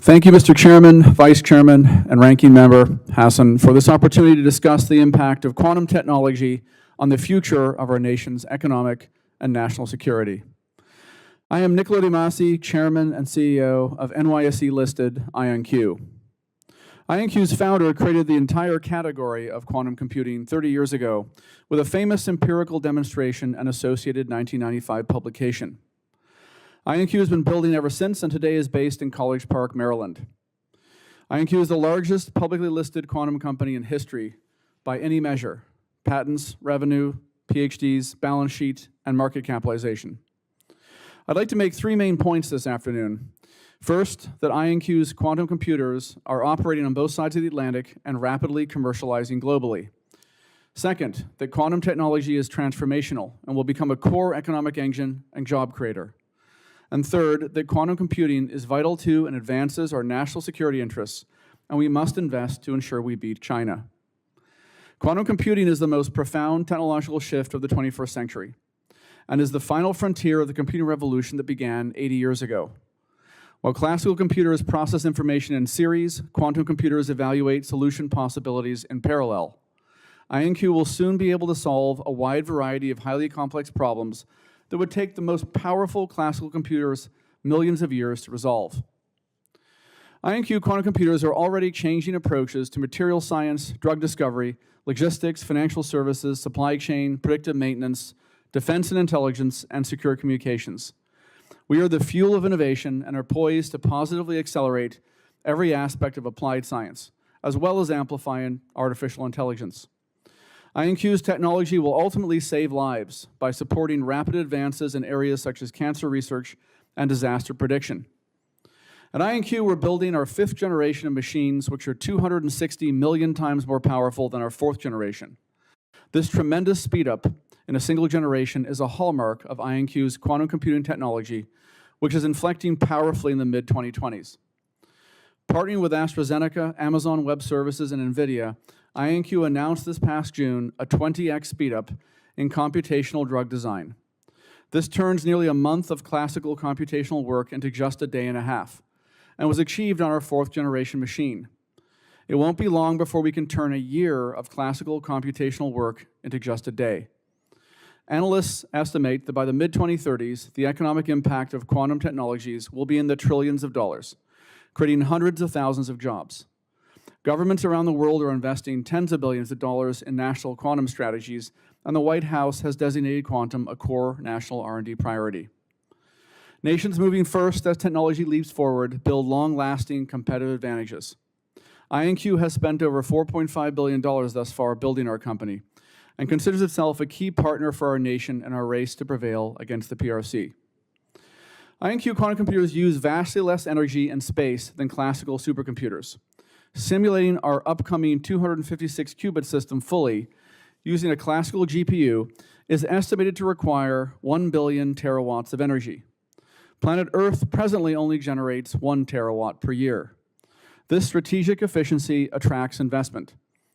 Thank you, Mr. Chairman, Vice Chairman, and Ranking Member Hassan, for this opportunity to discuss the impact of quantum technology on the future of our nation's economic and national security. I am Niccolò de Masi, Chairman and CEO of NYSE-listed IonQ. IonQ's founder created the entire category of quantum computing 30 years ago with a famous empirical demonstration and associated 1995 publication. IonQ has been building ever since and today is based in College Park, Maryland. IonQ is the largest publicly listed quantum company in history by any measure: patents, revenue, PhDs, balance sheet, and market capitalization. I'd like to make three main points this afternoon. First, that IonQ's quantum computers are operating on both sides of the Atlantic and rapidly commercializing globally. Second, that quantum technology is transformational and will become a core economic engine and job creator. And third, that quantum computing is vital to and advances our national security interests, and we must invest to ensure we beat China. Quantum computing is the most profound technological shift of the 21st century and is the final frontier of the computing revolution that began 80 years ago. While classical computers process information in series, quantum computers evaluate solution possibilities in parallel. IonQ will soon be able to solve a wide variety of highly complex problems that would take the most powerful classical computers millions of years to resolve. IonQ quantum computers are already changing approaches to material science, drug discovery, logistics, financial services, supply chain, predictive maintenance, defense and intelligence, and secure communications. We are the fuel of innovation and are poised to positively accelerate every aspect of applied science, as well as amplifying artificial intelligence. IonQ's technology will ultimately save lives by supporting rapid advances in areas such as cancer research and disaster prediction. At IonQ, we're building our fifth generation of machines, which are 260 million times more powerful than our fourth generation. This tremendous speed up in a single generation is a hallmark of IonQ's quantum computing technology, which is inflecting powerfully in the mid-2020s. Partnering with AstraZeneca, Amazon Web Services, and NVIDIA, IonQ announced this past June a 20x speedup in computational drug design. This turns nearly a month of classical computational work into just a day and a half, and was achieved on our fourth generation machine. It won't be long before we can turn a year of classical computational work into just a day. Analysts estimate that by the mid-2030s, the economic impact of quantum technologies will be in the trillions of dollars, creating hundreds of thousands of jobs. Governments around the world are investing tens of billions of dollars in national quantum strategies, and the White House has designated quantum a core national R&D priority. Nations moving first as technology leaps forward build long-lasting competitive advantages. IonQ has spent over $4.5 billion thus far building our company and considers itself a key partner for our nation in our race to prevail against the PRC. IonQ quantum computers use vastly less energy and space than classical supercomputers. Simulating our upcoming 256-qubit system fully using a classical GPU is estimated to require 1 billion terawatts of energy. Planet Earth presently only generates 1 terawatt per year. This strategic efficiency attracts investment,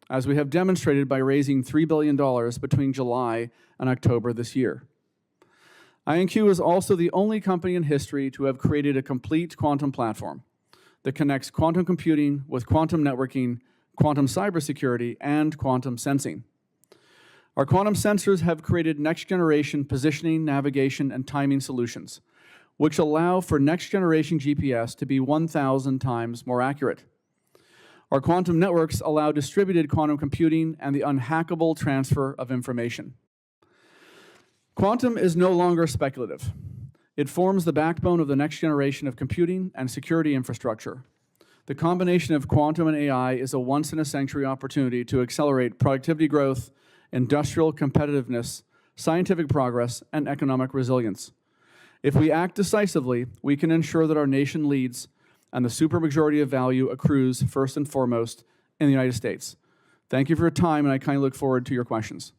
as we have demonstrated by raising $3 billion between July and October this year. IonQ is also the only company in history to have created a complete quantum platform that connects quantum computing with quantum networking, quantum cybersecurity, and quantum sensing. Our quantum sensors have created next-generation positioning, navigation, and timing solutions, which allow for next-generation GPS to be 1,000 times more accurate. Our quantum networks allow distributed quantum computing and the unhackable transfer of information. Quantum is no longer speculative. It forms the backbone of the next generation of computing and security infrastructure. The combination of quantum and AI is a once-in-a-century opportunity to accelerate productivity growth, industrial competitiveness, scientific progress, and economic resilience. If we act decisively, we can ensure that our nation leads and the supermajority of value accrues first and foremost in the United States. Thank you for your time, and I kindly look forward to your questions.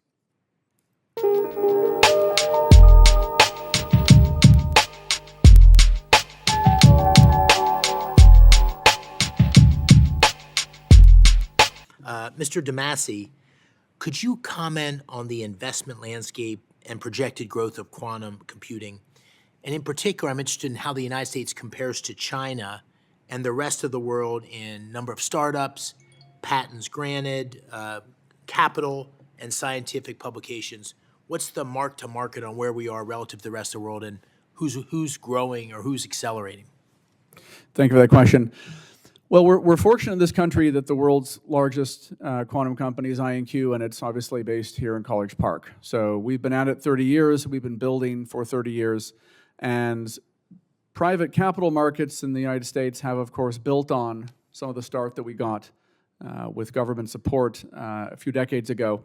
Mr. de Masi, could you comment on the investment landscape and projected growth of quantum computing? And in particular, I'm interested in how the United States compares to China and the rest of the world in number of startups, patents granted, capital, and scientific publications. What's the mark to market on where we are relative to the rest of the world, and who's growing or who's accelerating? Thank you for that question. Well, we're fortunate in this country that the world's largest quantum company is IonQ, and it's obviously based here in College Park. So we've been at it 30 years. We've been building for 30 years. And private capital markets in the United States have, of course, built on some of the start that we got with government support a few decades ago.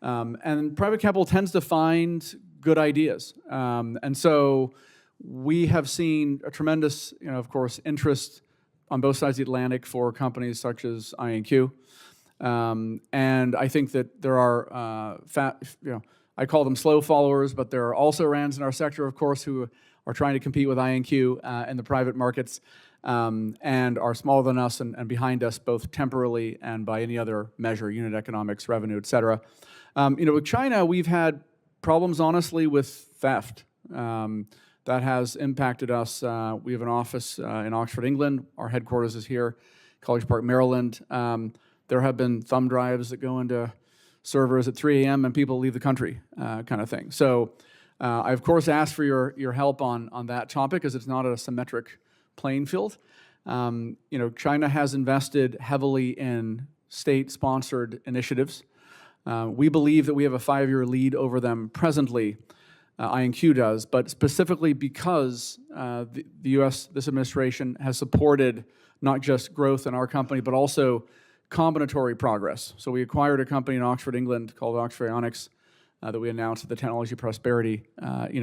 And private capital tends to find good ideas. And so we have seen a tremendous, of course, interest on both sides of the Atlantic for companies such as IonQ. And I think that there are, I call them slow followers, but there are also rands in our sector, of course, who are trying to compete with IonQ in the private markets and are smaller than us and behind us, both temporally and by any other measure, unit economics, revenue, et cetera. With China, we've had problems, honestly, with theft. That has impacted us. We have an office in Oxford, England. Our headquarters is here, College Park, Maryland. There have been thumb drives that go into servers at 3 a.m. and people leave the country, kind of thing. So I, of course, asked for your help on that topic, because it's not a symmetric playing field. China has invested heavily in state-sponsored initiatives. We believe that we have a 5-year lead over them presently. IonQ does, but specifically because the U.S., this administration, has supported not just growth in our company, but also combinatory progress. So we acquired a company in Oxford, England, called Oxford Ionics that we announced at the Technology Prosperity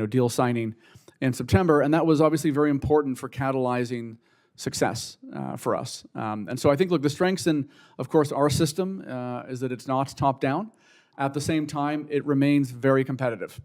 deal signing in September, and that was obviously very important for catalyzing success for us. And so I think, look, the strengths in, of course, our system is that it's not top-down. At the same time, it remains very competitive.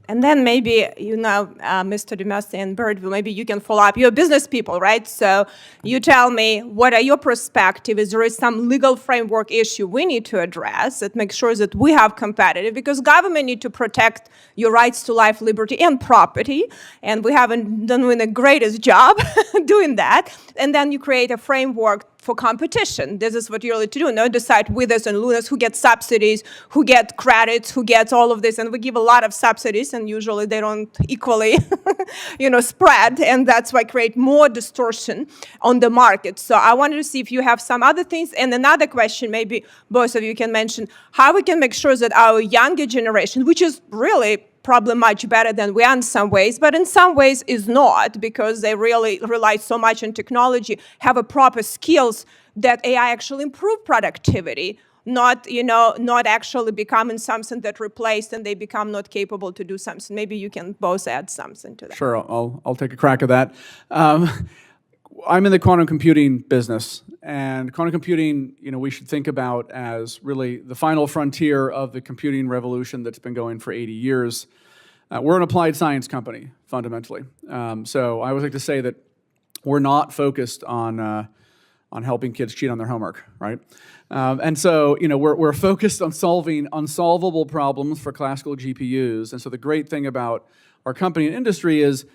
And then maybe, Mr. de Masi and Bird, maybe you can follow up. You're business people, right? So you tell me, what are your perspectives? Is there some legal framework issue we need to address that makes sure that we have competitive? Because government need to protect your rights to life, liberty, and property. And we haven't done the greatest job doing that. And then you create a framework for competition. This is what you really to do. Now decide winners and losers, who get subsidies, who get credits, who gets all of this. And we give a lot of subsidies, and usually they don't equally, spread. And that's why create more distortion on the market. So I wanted to see if you have some other things. And another question, maybe both of you can mention, how we can make sure that our younger generation, which is really probably much better than we are in some ways, but in some ways is not, because they really rely so much on technology, have a proper skills that AI actually improve productivity, not actually becoming something that replaced and they become not capable to do something. Maybe you can both add something to that. Sure, I'll take a crack at that. I'm in the quantum computing business, and quantum computing, we should think about as really the final frontier of the computing revolution that's been going for 80 years. We're an applied science company, fundamentally. So I always like to say that we're not focused on helping kids cheat on their homework, right? And so, we're focused on solving unsolvable problems for classical GPUs. And so the great thing about our company and industry is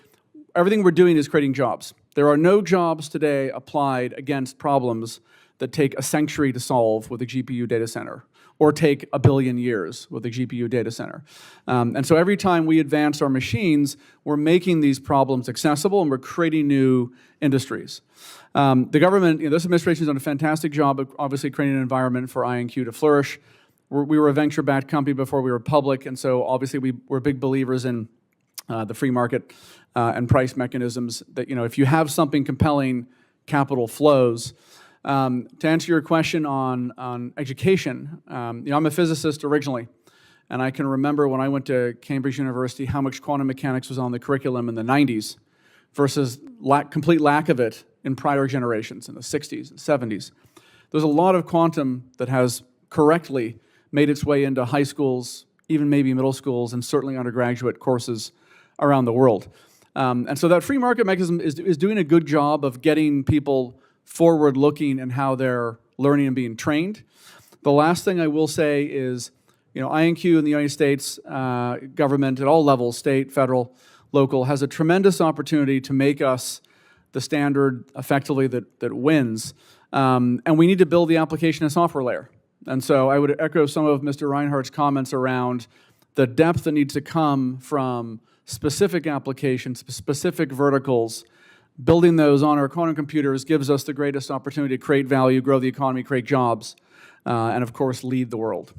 everything we're doing is creating jobs. There are no jobs today applied against problems that take a century to solve with a GPU data center, or take 1 billion years with a GPU data center. And so every time we advance our machines, we're making these problems accessible, and we're creating new industries. The government, this administration has done a fantastic job of obviously creating an environment for IonQ to flourish. We were a venture-backed company before we were public, and so obviously we're big believers in the free market and price mechanisms that, if you have something compelling, capital flows. To answer your question on education, I'm a physicist originally, and I can remember when I went to Cambridge University how much quantum mechanics was on the curriculum in the 90s versus complete lack of it in prior generations in the 60s and 70s. There's a lot of quantum that has correctly made its way into high schools, even maybe middle schools, and certainly undergraduate courses around the world. And so that free market mechanism is doing a good job of getting people forward-looking in how they're learning and being trained. The last thing I will say is, IonQ in the United States government at all levels, state, federal, local, has a tremendous opportunity to make us the standard effectively that wins. And we need to build the application and software layer. And so I would echo some of Mr. Reinhardt's comments around the depth that needs to come from specific applications, specific verticals. Building those on our quantum computers gives us the greatest opportunity to create value, grow the economy, create jobs, and of course, lead the world.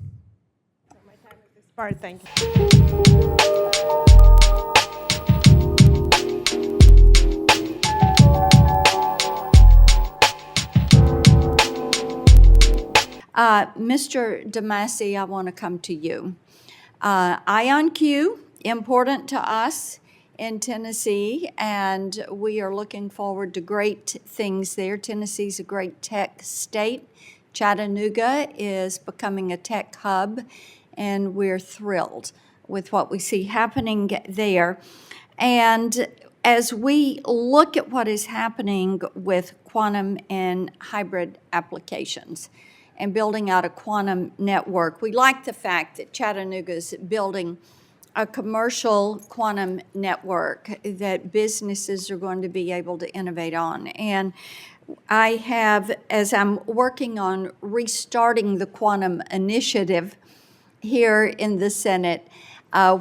My time has expired. Thank you. Mr. de Masi, I want to come to you. IonQ, important to us in Tennessee, and we are looking forward to great things there. Tennessee's a great tech state. Chattanooga is becoming a tech hub, and we're thrilled with what we see happening there. And as we look at what is happening with quantum and hybrid applications, and building out a quantum network. We like the fact that Chattanooga is building a commercial quantum network that businesses are going to be able to innovate on. And I have, as I'm working on restarting the quantum initiative here in the Senate,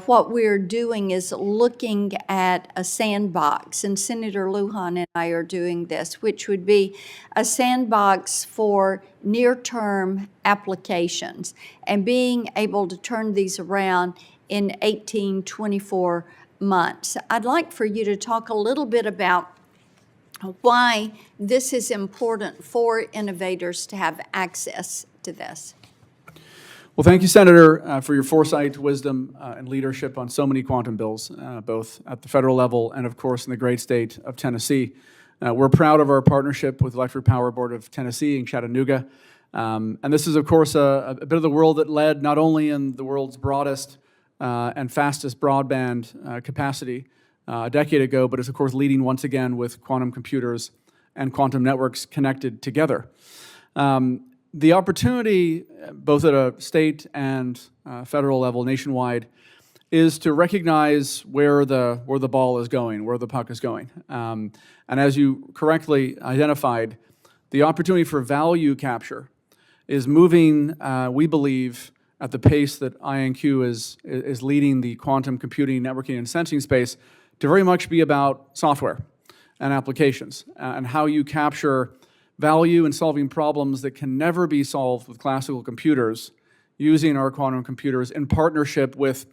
what we're doing is looking at a sandbox, and Senator Lujan and I are doing this, which would be a sandbox for near-term applications and being able to turn these around in 18, 24 months. I'd like for you to talk a little bit about why this is important for innovators to have access to this. Well, thank you, Senator, for your foresight, wisdom, and leadership on so many quantum bills, both at the federal level and, of course, in the great state of Tennessee. We're proud of our partnership with Electric Power Board of Tennessee in Chattanooga. And this is, of course, a bit of the world that led not only in the world's broadest and fastest broadband capacity a decade ago, but is, of course, leading once again with quantum computers and quantum networks connected together. The opportunity, both at a state and federal level, nationwide, is to recognize where the ball is going, where the puck is going. And as you correctly identified, the opportunity for value capture is moving, we believe, at the pace that IonQ is leading the quantum computing, networking, and sensing space to very much be about software and applications and how you capture value in solving problems that can never be solved with classical computers using our quantum computers in partnership with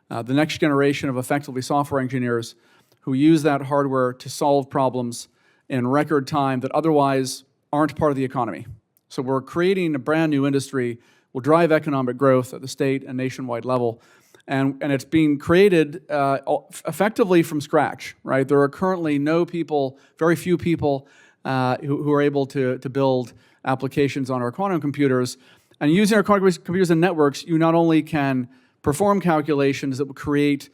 the next generation of effectively software engineers who use that hardware to solve problems in record time that otherwise aren't part of the economy. So we're creating a brand new industry, will drive economic growth at the state and nationwide level, and it's being created effectively from scratch, right? There are currently no people, very few people who are able to build applications on our quantum computers. And using our quantum computers and networks, you not only can perform calculations that will create,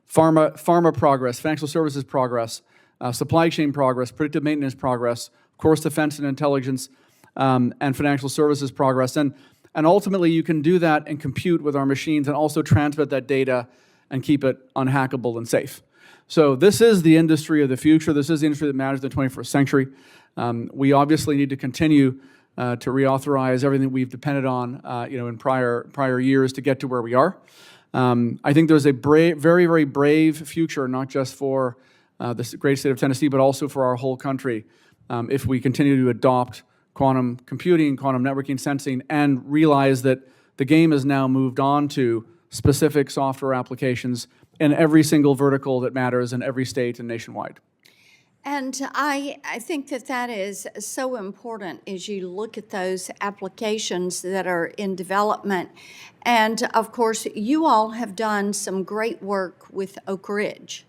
pharma progress, financial services progress, supply chain progress, predictive maintenance progress, of course, defense and intelligence, and financial services progress. And ultimately, you can do that and compute with our machines and also transmit that data and keep it unhackable and safe. So this is the industry of the future. This is the industry that matters in the 21st century. We obviously need to continue to reauthorize everything we've depended on, in prior years to get to where we are. I think there's a very, very brave future, not just for the great state of Tennessee, but also for our whole country, if we continue to adopt quantum computing, quantum networking, sensing, and realize that the game has now moved on to specific software applications in every single vertical that matters in every state and nationwide. And I think that is so important as you look at those applications that are in development. And of course, you all have done some great work with Oak Ridge,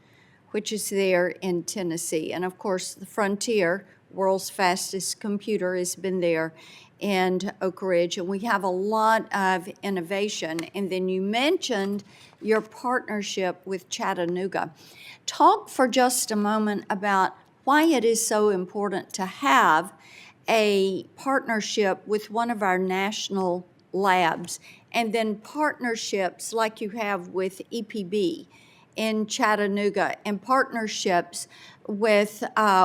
which is there in Tennessee. And of course, the Frontier, world's fastest computer, has been there in Oak Ridge, and we have a lot of innovation. And then you mentioned your partnership with Chattanooga. Talk for just a moment about why it is so important to have a partnership with one of our national labs, and then partnerships like you have with EPB in Chattanooga, and partnerships with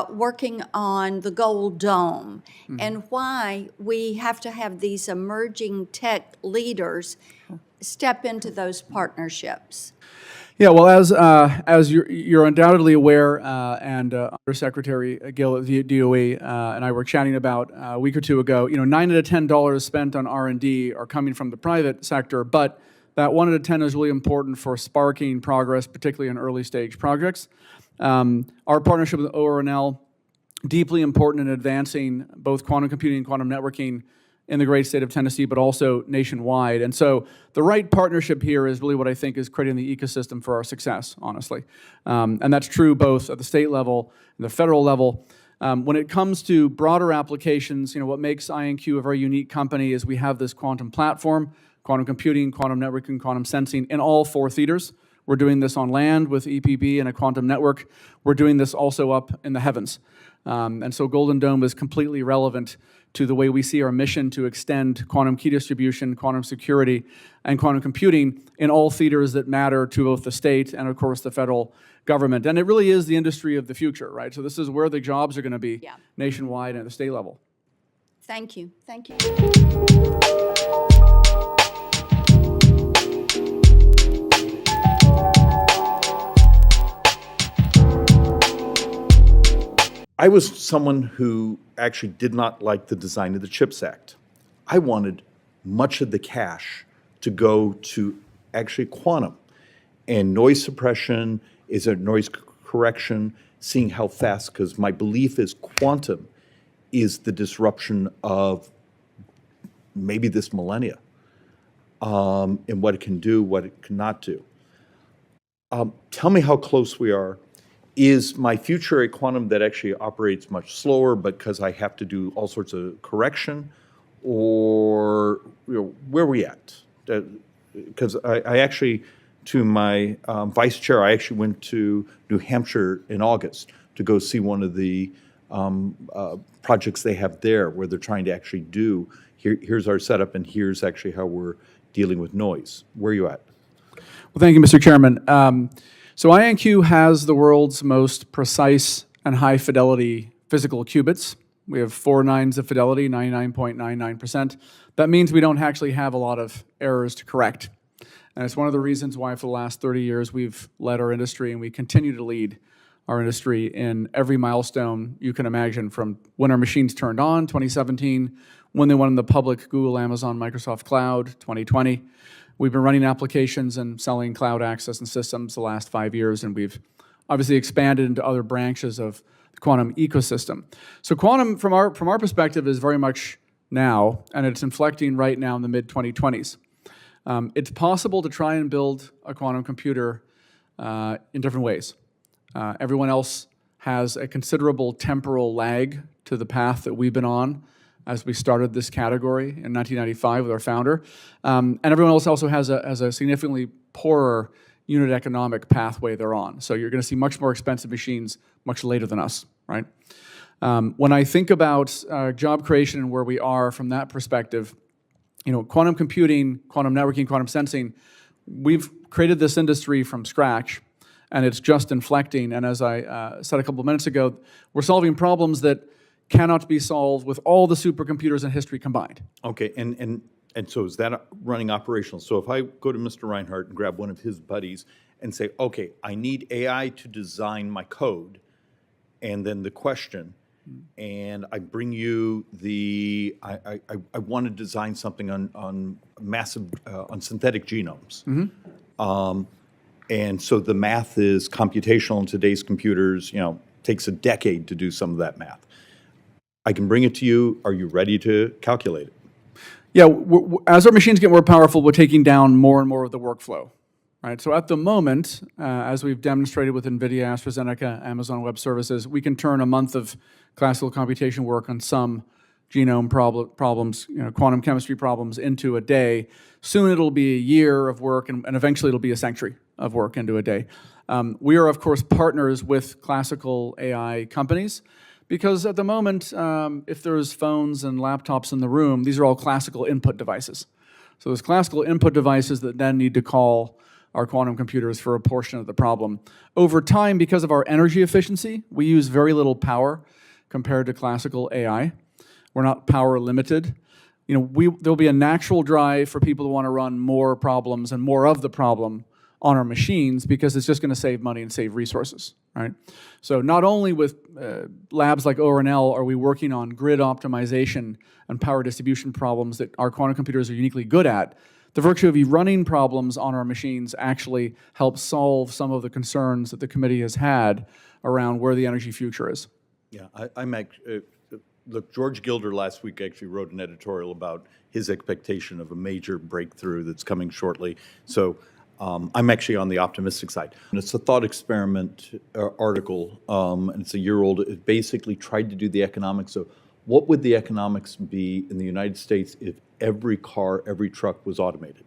working on the Gold Dome, and why we have to have these emerging tech leaders step into those partnerships. Yeah, well, as you're undoubtedly aware, and Undersecretary Gill at the DOE and I were chatting about a week or two ago, you know, 9 out of $10 spent on R&D are coming from the private sector, but that 1 out of 10 is really important for sparking progress, particularly in early stage projects. Our partnership with ORNL, deeply important in advancing both quantum computing and quantum networking in the great state of Tennessee, but also nationwide. And so the right partnership here is really what I think is creating the ecosystem for our success, honestly. And that's true both at the state level and the federal level. When it comes to broader applications, you know, what makes IonQ a very unique company is we have this quantum platform, quantum computing, quantum networking, quantum sensing in all 4 theaters. We're doing this on land with EPB and a quantum network. We're doing this also up in the heavens. And so Golden Dome is completely relevant to the way we see our mission to extend quantum key distribution, quantum security, and quantum computing in all theaters that matter to both the state and, of course, the federal government. And it really is the industry of the future, right? So this is where the jobs are going to be nationwide and at the state level. Thank you. Thank you. I was someone who actually did not like the design of the CHIPS Act. I wanted much of the cash to go to actually quantum and noise suppression, is a noise correction, seeing how fast, because my belief is quantum is the disruption of maybe this millennia, and what it can do, what it cannot do. Tell me how close we are. Is my future a quantum that actually operates much slower because I have to do all sorts of correction, or where are we at? Because I actually, to my vice chair, I actually went to New Hampshire in August to go see one of the projects they have there, where they're trying to actually do, here's our setup and here's actually how we're dealing with noise. Where are you at? Well, thank you, Mr. Chairman. So IonQ has the world's most precise and high fidelity physical qubits. We have 4 nines of fidelity, 99.99%. That means we don't actually have a lot of errors to correct. And it's one of the reasons why for the last 30 years we've led our industry, and we continue to lead our industry in every milestone you can imagine, from when our machines turned on, 2017, when they went in the public Google, Amazon, Microsoft Cloud, 2020. We've been running applications and selling cloud access and systems the last 5 years, and we've obviously expanded into other branches of the quantum ecosystem. So quantum, from our perspective, is very much now, and it's inflecting right now in the mid-2020s. It's possible to try and build a quantum computer in different ways. Everyone else has a considerable temporal lag to the path that we've been on as we started this category in 1995 with our founder. And everyone else also has a significantly poorer unit economic pathway they're on. So you're going to see much more expensive machines much later than us, right? When I think about job creation and where we are from that perspective, you know, quantum computing, quantum networking, quantum sensing, we've created this industry from scratch, and it's just inflecting. And as I said a couple of minutes ago, we're solving problems that cannot be solved with all the supercomputers in history combined. Okay, and so is that running operational? So if I go to Mr. Reinhardt and grab one of his buddies and say, okay, I need AI to design my code, and then the question, and I bring you I want to design something on massive, on synthetic genomes. And so the math is computational in today's computers, you know, takes a decade to do some of that math. I can bring it to you. Are you ready to calculate it? Yeah, as our machines get more powerful, we're taking down more and more of the workflow, right? So at the moment, as we've demonstrated with NVIDIA, AstraZeneca, Amazon Web Services, we can turn a month of classical computation work on some genome problems, you know, quantum chemistry problems into a day. Soon it'll be a year of work, and eventually it'll be a century of work into a day. We are, of course, partners with classical AI companies, because at the moment, if there's phones and laptops in the room, these are all classical input devices. So there's classical input devices that then need to call our quantum computers for a portion of the problem. Over time, because of our energy efficiency, we use very little power compared to classical AI. We're not power limited. There'll be a natural drive for people to want to run more problems and more of the problem on our machines because it's just going to save money and save resources, right? So not only with labs like ORNL are we working on grid optimization and power distribution problems that our quantum computers are uniquely good at, the virtue of running problems on our machines actually helps solve some of the concerns that the committee has had around where the energy future is. Yeah, look, George Gilder last week actually wrote an editorial about his expectation of a major breakthrough that's coming shortly. So I'm actually on the optimistic side. And it's a thought experiment article, and it's a year old. It basically tried to do the economics of what would the economics be in the United States if every car, every truck was automated.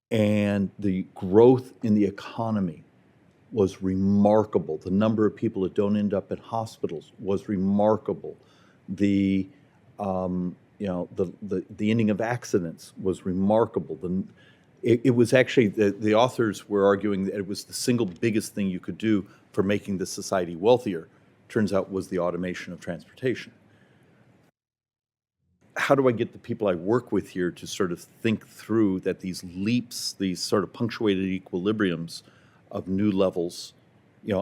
And the growth in the economy was remarkable. The number of people that don't end up in hospitals was remarkable. The ending of accidents was remarkable. It was actually, the authors were arguing that it was the single biggest thing you could do for making the society wealthier. Turns out was the automation of transportation. How do I get the people I work with here to sort of think through that these leaps, these sort of punctuated equilibriums of new levels,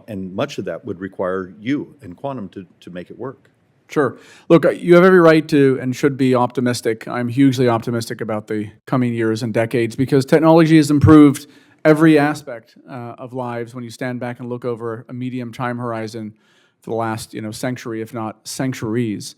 and much of that would require you and quantum to make it work? Sure. Look, you have every right to and should be optimistic. I'm hugely optimistic about the coming years and decades because technology has improved every aspect of lives when you stand back and look over a medium time horizon for the last century, if not centuries.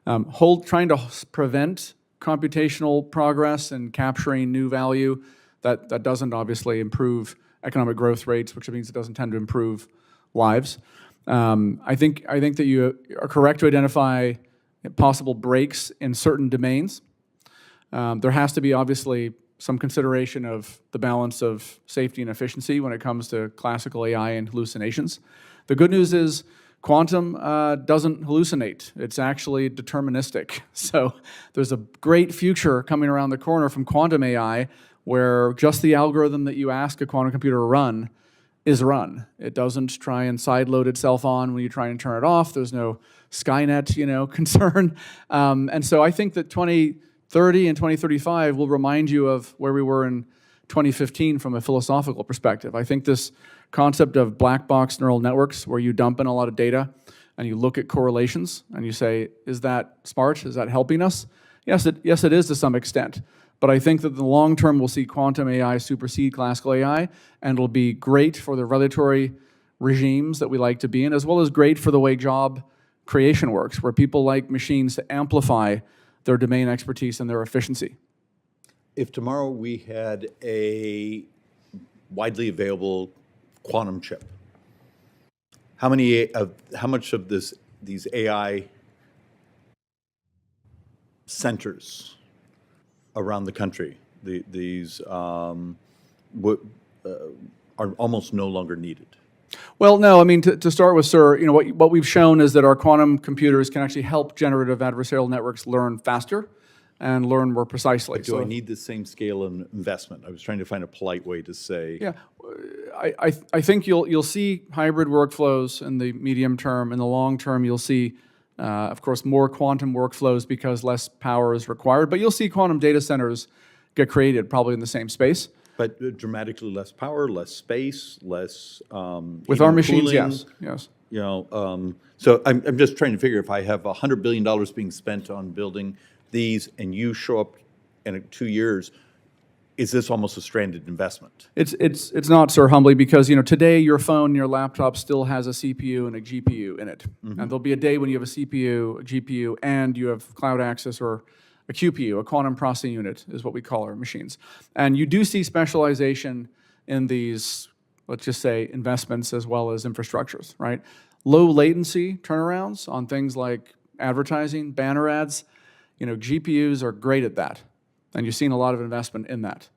Trying to prevent computational progress and capturing new value, that doesn't obviously improve economic growth rates, which means it doesn't tend to improve lives. I think that you are correct to identify possible breaks in certain domains. There has to be obviously some consideration of the balance of safety and efficiency when it comes to classical AI and hallucinations. The good news is quantum doesn't hallucinate. It's actually deterministic. So there's a great future coming around the corner from quantum AI where just the algorithm that you ask a quantum computer to run is run. It doesn't try and sideload itself on when you try and turn it off. There's no Skynet, concern. And so I think that 2030 and 2035 will remind you of where we were in 2015 from a philosophical perspective. I think this concept of black box neural networks where you dump in a lot of data and you look at correlations and you say, is that smart? Is that helping us? Yes, it is to some extent. But I think that in the long term, we'll see quantum AI supersede classical AI, and it'll be great for the regulatory regimes that we like to be in, as well as great for the way job creation works, where people like machines to amplify their domain expertise and their efficiency. If tomorrow we had a widely available quantum chip, how much of these AI centers around the country, these are almost no longer needed? Well, no, I mean, to start with, sir, what we've shown is that our quantum computers can actually help generative adversarial networks learn faster and learn more precisely. But do I need the same scale of investment? I was trying to find a polite way to say. Yeah, I think you'll see hybrid workflows in the medium term. In the long term, you'll see, of course, more quantum workflows because less power is required. But you'll see quantum data centers get created probably in the same space. But dramatically less power, less space, less with our machines, cooling, yes. So I'm just trying to figure if I have $100 billion being spent on building these, and you show up in 2 years, is this almost a stranded investment? It's not, sir, humbly, because today your phone, your laptop still has a CPU and a GPU in it, and there'll be a day when you have a CPU, a GPU, and you have cloud access or a QPU, a quantum processing unit, is what we call our machines. And you do see specialization in these, let's just say, investments as well as infrastructures, right? Low latency turnarounds on things like advertising, banner ads, GPUs are great at that. And you've seen a lot of investment in that.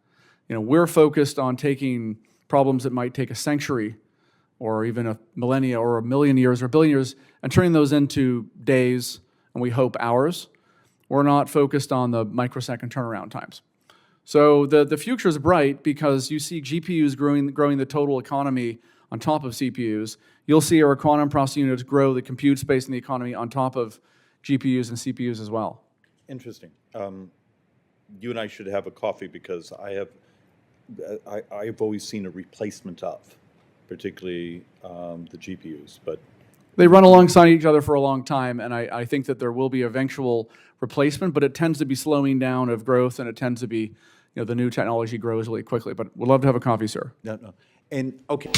We're focused on taking problems that might take a century or even a millennia or a million years or a billion years and turning those into days and we hope hours. We're not focused on the microsecond turnaround times. So the future is bright because you see GPUs growing the total economy on top of CPUs. You'll see our quantum processing units grow the compute space in the economy on top of GPUs and CPUs as well. Interesting. You and I should have a coffee because I've always seen a replacement of, particularly the GPUs, but They run alongside each other for a long time, and I think that there will be eventual replacement, but it tends to be slowing down of growth, and it tends to be, the new technology grows really quickly. But we'd love to have a coffee, sir. no. And okay.